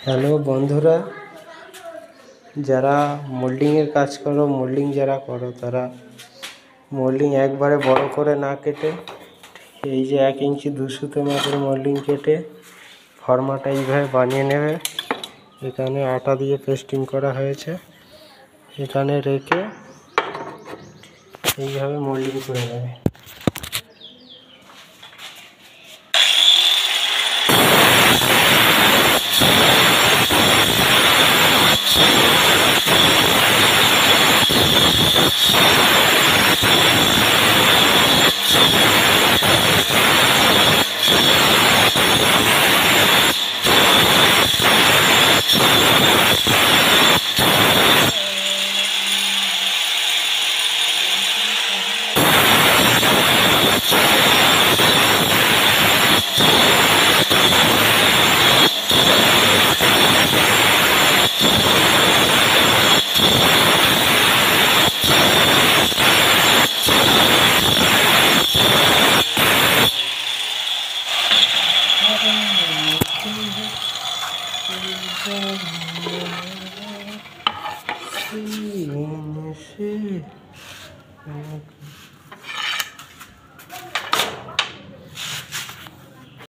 Hello বন্ধুরা, যারা মোল্ডিংয়ের কাজ করো, মোল্ডিং যারা করো তারা মোল্ডিং একবারে বড় করে না কেটে এই যে 1 ইঞ্চি 200 মাপের মোল্ডিং কেটে ফর্মাটা এইভাবে বানিয়ে নেবে। এখানে আটা দিয়ে পেস্টিং করা হয়েছে, এখানে রেখে এইভাবে মোল্ডিং করে নেবে।